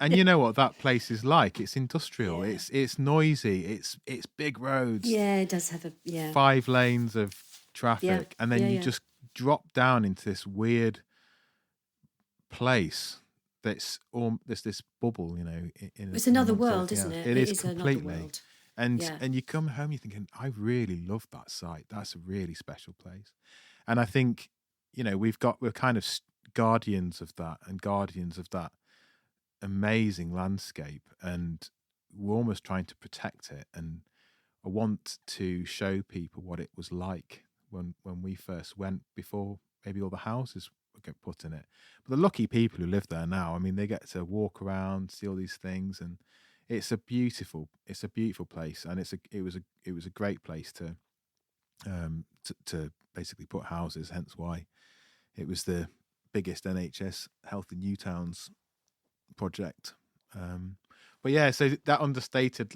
And you know what that place is like. It's industrial. Yeah. It's noisy. It's big roads. Yeah, it does have 5 lanes of traffic, and then you just drop down into this weird place that's this bubble. It's another world, isn't it? It is completely. Another world. And you come home, you're thinking, I really love that site. That's a really special place. And I think we're kind of guardians of that amazing landscape, and we're almost trying to protect it. And I want to show people what it was like when we first went, before maybe all the houses get put in it. But the lucky people who live there now, I mean, they get to walk around, see all these things, and it's a beautiful place. And it was a great place to basically put houses, hence why it was the biggest NHS Health in New Towns project. But yeah, so that understated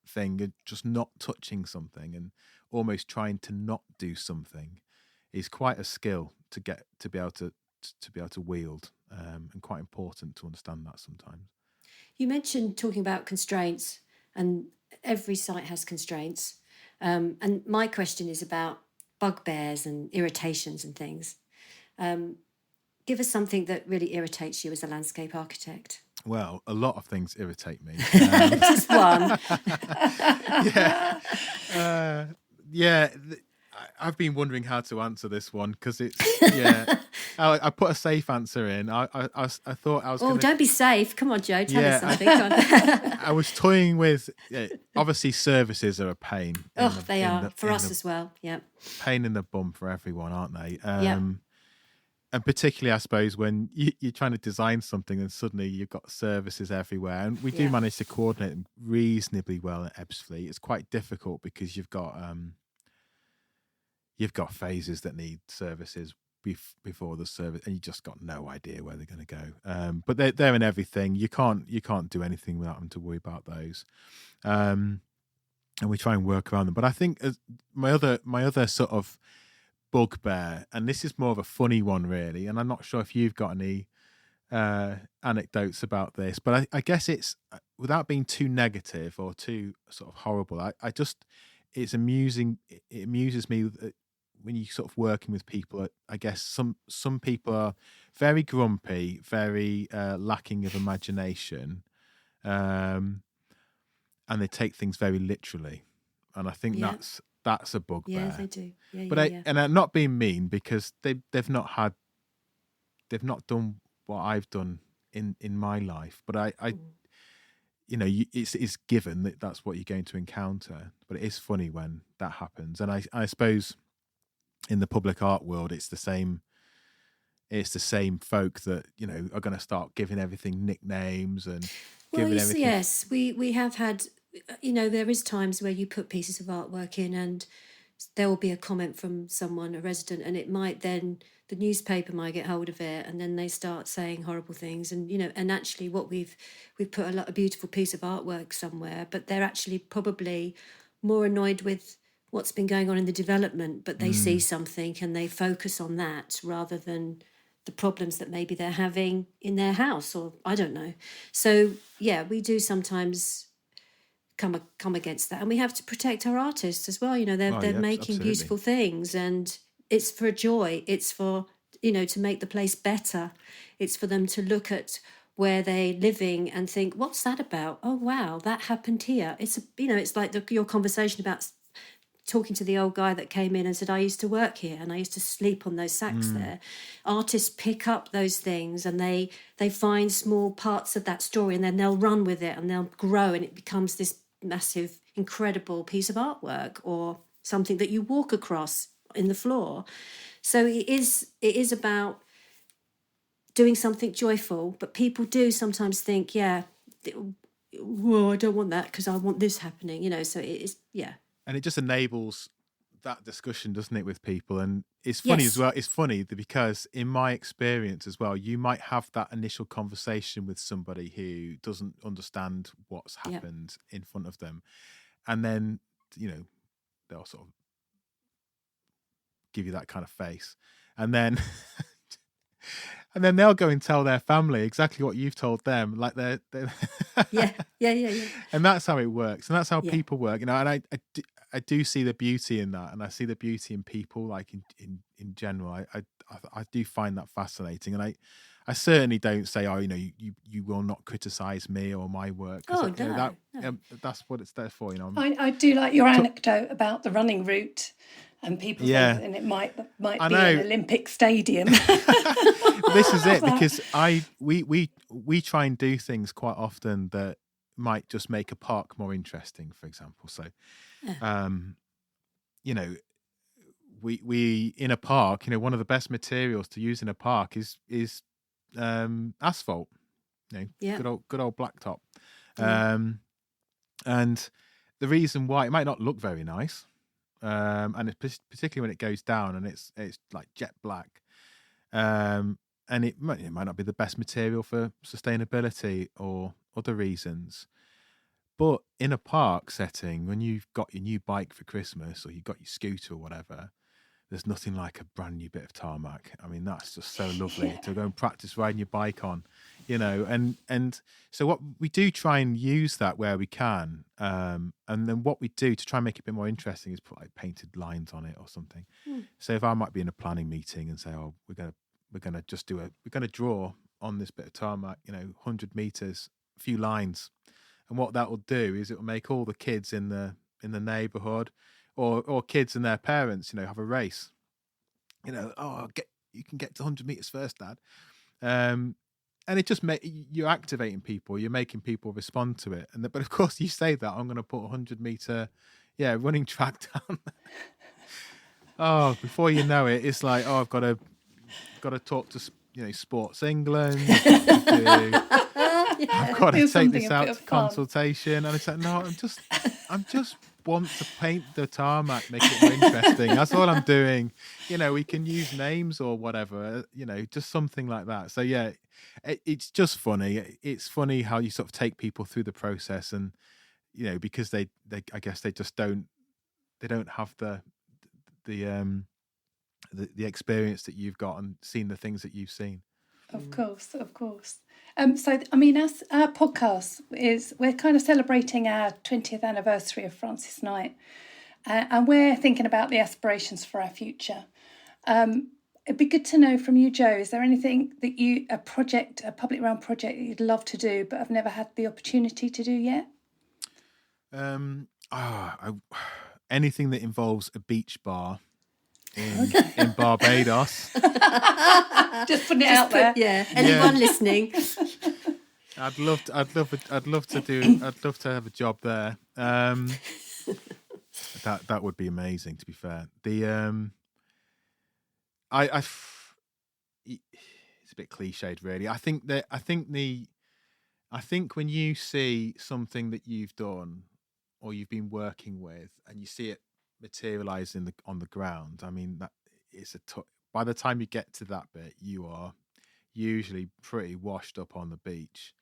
thing of just not touching something and almost trying to not do something is quite a skill to be able to wield, and quite important to understand that sometimes. You mentioned talking about constraints, and every site has constraints. And my question is about bugbears and irritations and things. Give us something that really irritates you as a landscape architect. Well, a lot of things irritate me. Just one. I've been wondering how to answer this one, because it's I put a safe answer in. I thought I was. Oh, don't be safe! Come on, Joe, tell us something. I was toying with. Obviously, services are a pain. They are for us as well. Yeah. Pain in the bum for everyone, aren't they? And particularly, I suppose, when you're trying to design something and suddenly you've got services everywhere. And we do manage to coordinate them reasonably well at Ebbsfleet. It's quite difficult because you've got phases that need services before the service, and you just got no idea where they're going to go. But they're in everything. You can't do anything without them to worry about those. And we try and work around them. But I think my other sort of bugbear, and this is more of a funny one really, and I'm not sure if you've got any anecdotes about this, but I guess it's, without being too negative or too sort of horrible, it's amusing. It amuses me when you sort of working with people. I guess some people are very grumpy, very lacking of imagination, and they take things very literally, and I think that's a bugbear. Yeah, they do. And I'm not being mean, because they've not done what I've done in my life. But it's given that that's what you're going to encounter. But it is funny when that happens. And I suppose in the public art world, it's the same. it's the same folk that, you know, are going to start giving everything nicknames and Well, giving everything. yes, we have had, you know, there is times where you put pieces of artwork in and there will be a comment from someone, a resident, and it might then, the newspaper might get hold of it and then they start saying horrible things. And, you know, and actually what we've put a beautiful piece of artwork somewhere, but they're actually probably more annoyed with what's been going on in the development, but they see something and they focus on that rather than the problems that maybe they're having in their house, or I don't know. So yeah, we do sometimes come against that, and we have to protect our artists as well. You know, they're making absolutely. beautiful things, and it's for joy. It's for, you know, to make the place better. It's for them to look at where they're living and think, what's that about? Oh wow, that happened here. It's it's like your conversation about talking to the old guy that came in and said, I used to work here and I used to sleep on those sacks there. Artists pick up those things and they find small parts of that story and then they'll run with it and they'll grow and it becomes this massive, incredible piece of artwork or something that you walk across in the floor. So it is about doing something joyful, but people do sometimes think, well, I don't want that because I want this happening, you know, so it is, yeah. And it just enables that discussion, doesn't it, with people? And it's funny as well. It's funny because in my experience as well, you might have that initial conversation with somebody who doesn't understand what's happened in front of them. And then, you know, they'll sort of give you that kind of face. And then and then they'll go and tell their family exactly what you've told them. Like they're yeah. And that's how it works. And that's how people work, you know, and I do see the beauty in that, and I see the beauty in people, like in general. I do find that fascinating, and I certainly don't say, oh, you know, you will not criticize me or my work. Oh, you know, no. That's what it's there for, you know. I do like your anecdote about the running route and people think, and it might be an Olympic stadium. This is it, because we try and do things quite often that might just make a park more interesting, for example. So you know, we in a park, you know, one of the best materials to use in a park is asphalt, you know, good old blacktop. And the reason why it might not look very nice, and it's particularly when it goes down and it's like jet black, and it might not be the best material for sustainability or other reasons. But in a park setting, when you've got your new bike for Christmas or you've got your scooter or whatever, there's nothing like a brand new bit of tarmac. I mean, that's just so lovely to go and practice riding your bike on, you know. And so what we do, try and use that where we can. And then what we do to try and make it a bit more interesting is put like painted lines on it or something. So if I might be in a planning meeting and say, oh, we're gonna draw on this bit of tarmac, you know, 100 meters, a few lines. And what that will do is it will make all the kids in the neighbourhood or kids and their parents, you know, have a race. You know, you can get to 100 meters first, Dad. And it just you're activating people, you're making people respond to it. But of course, you say that I'm going to put a 100 meter, running track down. Before you know it, it's like, I've got to talk to, you know, Sports England. I've got to take this out to consultation, and it's like, no, I'm just want to paint the tarmac, make it more interesting. That's all I'm doing. You know, we can use names or whatever, you know, just something like that. So yeah, it's just funny. It's funny how you sort of take people through the process, and you know, because they I guess they just don't have the experience that you've got and seen the things that you've seen. Of course. So, I mean, as our podcast we're kind of celebrating our 20th anniversary of Francis Knight, and we're thinking about the aspirations for our future. It'd be good to know from you, Joe, is there anything that a public realm project that you'd love to do but have never had the opportunity to do yet? Anything that involves a beach bar in Barbados. Just putting it out there. Anyone listening? I'd love to have a job there. That would be amazing, to be fair. it's a bit cliched, really. I think when you see something that you've done or you've been working with, and you see it materialize on the ground, I mean, that it's by the time you get to that bit, you are usually pretty washed up on the beach.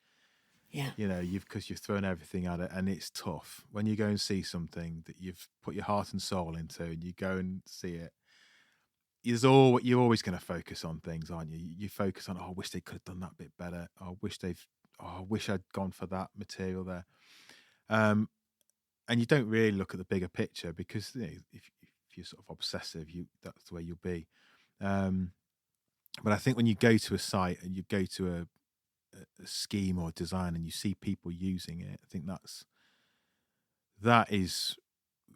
Yeah. Because you've thrown everything at it, and it's tough when you go and see something that you've put your heart and soul into, and you go and see it. You're always going to focus on things, aren't you? You focus on, I wish they could have done that bit better. I wish I'd gone for that material there. And you don't really look at the bigger picture, because if you're sort of obsessive, that's the way you'll be. But I think when you go to a site and you go to a scheme or design and you see people using it, I think that is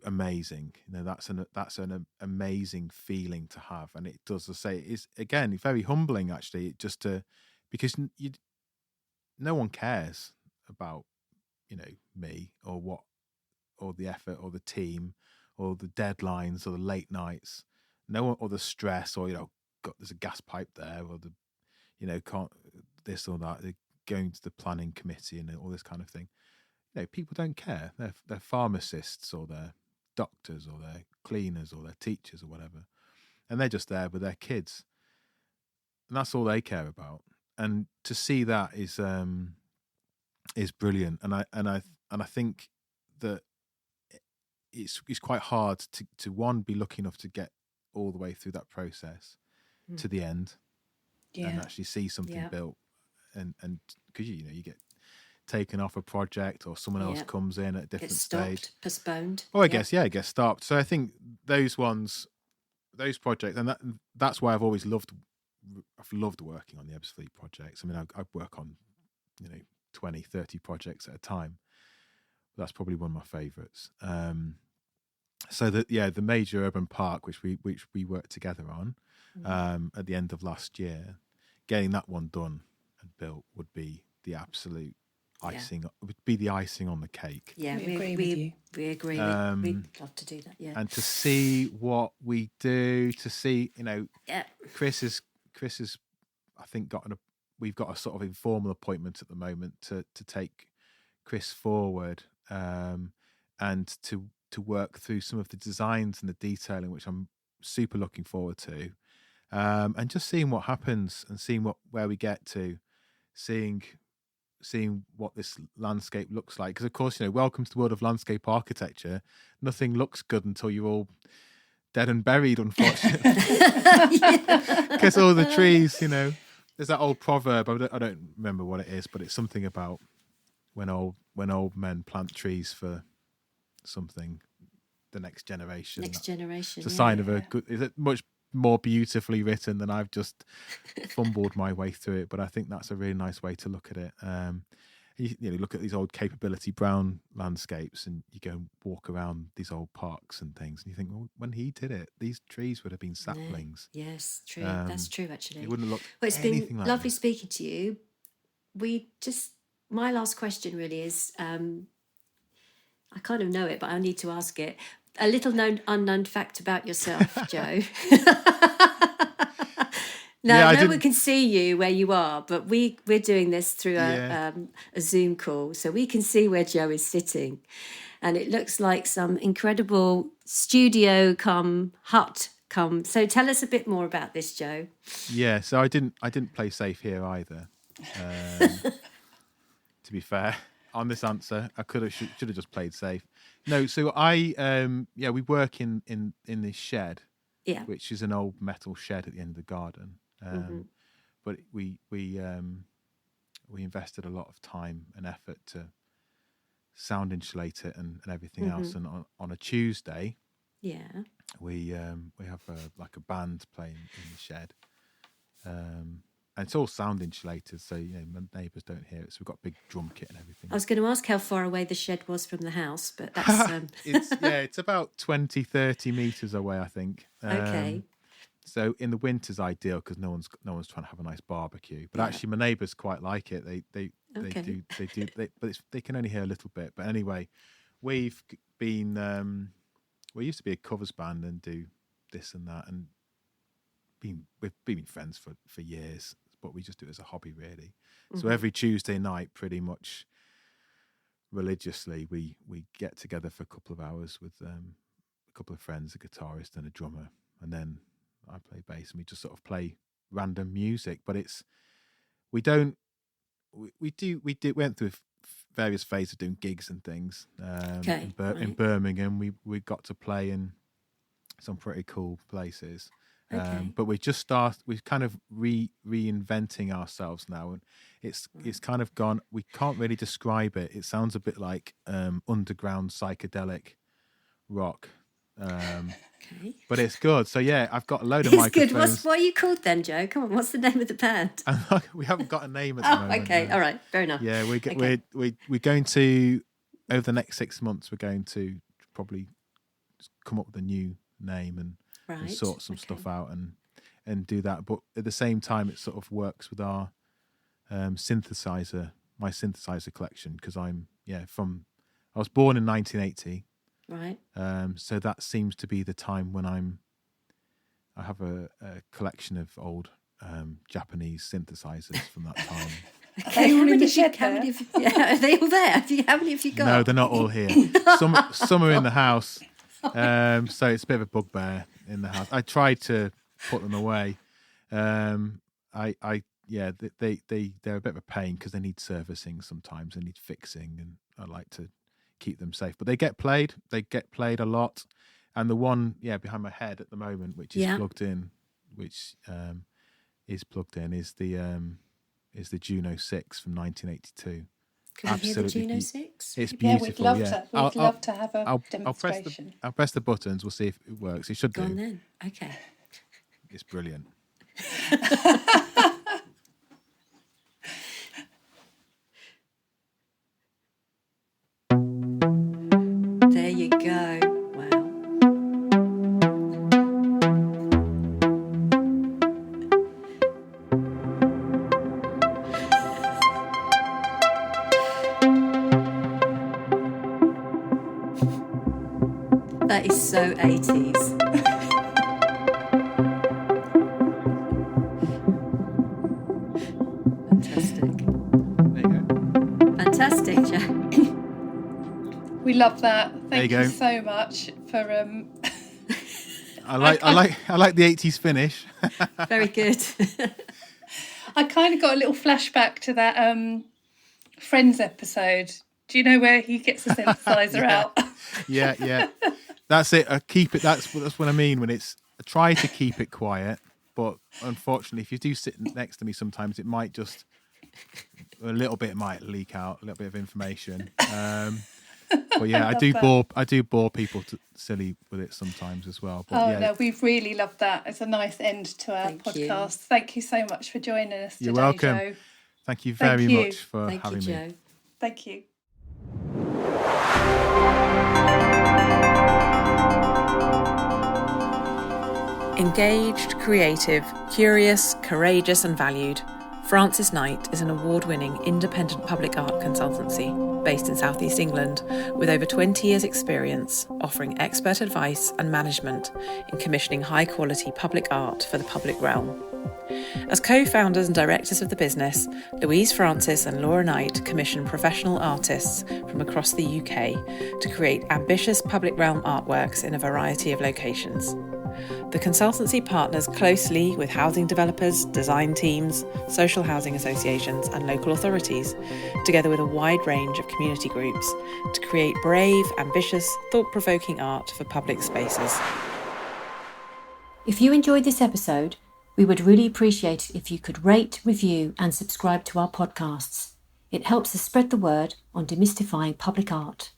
amazing. That's an amazing feeling to have, and it does, as I say, is again very humbling actually, because no one cares about me or the effort or the team or the deadlines or the late nights, no one, or the stress, or there's a gas pipe there, or can't this or that, they're going to the planning committee and all this kind of thing. People don't care. They're pharmacists, or they're doctors, or they're cleaners, or they're teachers, or whatever, and they're just there with their kids, and that's all they care about. And to see that is brilliant. And I think that it's quite hard to one, be lucky enough to get all the way through that process to the end, and actually see something built, and because you get taken off a project, or someone else comes in at a different stage, postponed. I guess it gets stopped. So I think those projects, and that's why I've loved working on the Ebbsfleet projects. I mean, I work on 20, 30 projects at a time. That's probably one of my favourites. So that the major urban park, which we worked together on at the end of last year, getting that one done and built would be the absolute icing. Would be the icing on the cake. Yeah, we agree with you. We agree. We'd love to do that. Yeah, and to see what we do, to see Chris is I think we've got a sort of informal appointment at the moment to take Chris forward, and to work through some of the designs and the detailing, which I'm super looking forward to, and just seeing what happens, and seeing where we get to, seeing what this landscape looks like. Because of course, welcome to the world of landscape architecture. Nothing looks good until you're all dead and buried, unfortunately. Because all the trees, there's that old proverb, I don't remember what it is, but it's something about when old men plant trees for something, the next generation. It's a sign of a good. Is it much more beautifully written than I've just fumbled my way through it? But I think that's a really nice way to look at it. You look at these old Capability Brown landscapes, and you go and walk around these old parks and things, and you think, well, when he did it, these trees would have been saplings. No. Yes, true. That's true, actually. It wouldn't look. Well, it's been like lovely this. speaking to you. My last question really is, I kind of know it, but I need to ask it. A little unknown fact about yourself, Joe. Now, I know we can see you where you are, but we're doing this through a Zoom call, so we can see where Joe is sitting, and it looks like some incredible studio hut. So tell us a bit more about this, Joe. Yeah, so I didn't play safe here either. To be fair, on this answer, I should have just played safe. No, so we work in this shed, which is an old metal shed at the end of the garden. But we invested a lot of time and effort to sound insulate it and everything else. And on a Tuesday, we have a band playing in the shed. And it's all sound insulated, so my neighbours don't hear it. So we've got a big drum kit and everything. I was going to ask how far away the shed was from the house, but that's it's about 20, 30 metres away, I think. Okay. So in the winter's ideal, because no one's trying to have a nice barbecue. But actually, my neighbours quite like it. They do, but they can only hear a little bit. But anyway, we've been we used to be a covers band and do this and that, and we've been friends for years, but we just do it as a hobby, really. So every Tuesday night, pretty much religiously, we get together for a couple of hours with a couple of friends, a guitarist and a drummer, and then I play bass, and we just sort of play random music. But we went through various phases of doing gigs and things. In Birmingham, we got to play in some pretty cool places. But we've kind of reinventing ourselves now, and it's kind of gone. We can't really describe it. It sounds a bit like underground psychedelic rock, but it's good. So yeah, I've got a load of microphones. It's good. What are you called then, Joe? Come on, what's the name of the band? We haven't got a name at the moment. Okay, all right, fair enough. Yeah, we're going to, over the next 6 months, we're going to probably come up with a new name and sort some stuff out and do that. But at the same time, it sort of works with our my synthesizer collection, because I was born in 1980. Right. So that seems to be the time when I have a collection of old Japanese synthesizers from that time. Are they all in the shed there? Are they all there? How many have you got? No, they're not all here. Some are in the house. So it's a bit of a bugbear in the house. I tried to put them away. They're a bit of a pain because they need servicing sometimes. They need fixing, and I like to keep them safe. But they get played. They get played a lot. And the one, behind my head at the moment, which is plugged in, is the Juno 6 from 1982. Can we hear the Juno 6? It's beautiful. We'd love to have a demonstration. I'll press the buttons. We'll see if it works. It should do. Go on then. Okay. It's brilliant. There you go. Wow. That is so 80s. Fantastic. There you go. Fantastic, Jack. We love that. Thank There you you go. so much for I like the 80s finish. Very good. I kind of got a little flashback to that Friends episode. Do you know where he gets the synthesizer out? Yeah. That's it. Keep it. That's what I mean when it's. I try to keep it quiet, but unfortunately, if you do sit next to me, sometimes it might just a little bit might leak out, a little bit of information. But yeah, I do bore people silly with it sometimes as well. But no, we've really loved that. It's a nice end to our podcast. Thank you so much for joining us today, You're welcome. Joe. Thank you very much for having me. Joe. Thank you. Engaged, creative, curious, courageous and valued, Frances Knight is an award-winning independent public art consultancy based in South East England with over 20 years' experience offering expert advice and management in commissioning high-quality public art for the public realm. As co-founders and directors of the business, Louise Francis and Laura Knight commission professional artists from across the UK to create ambitious public realm artworks in a variety of locations. The consultancy partners closely with housing developers, design teams, social housing associations and local authorities, together with a wide range of community groups, to create brave, ambitious, thought-provoking art for public spaces. If you enjoyed this episode, we would really appreciate it if you could rate, review and subscribe to our podcasts. It helps us spread the word on demystifying public art.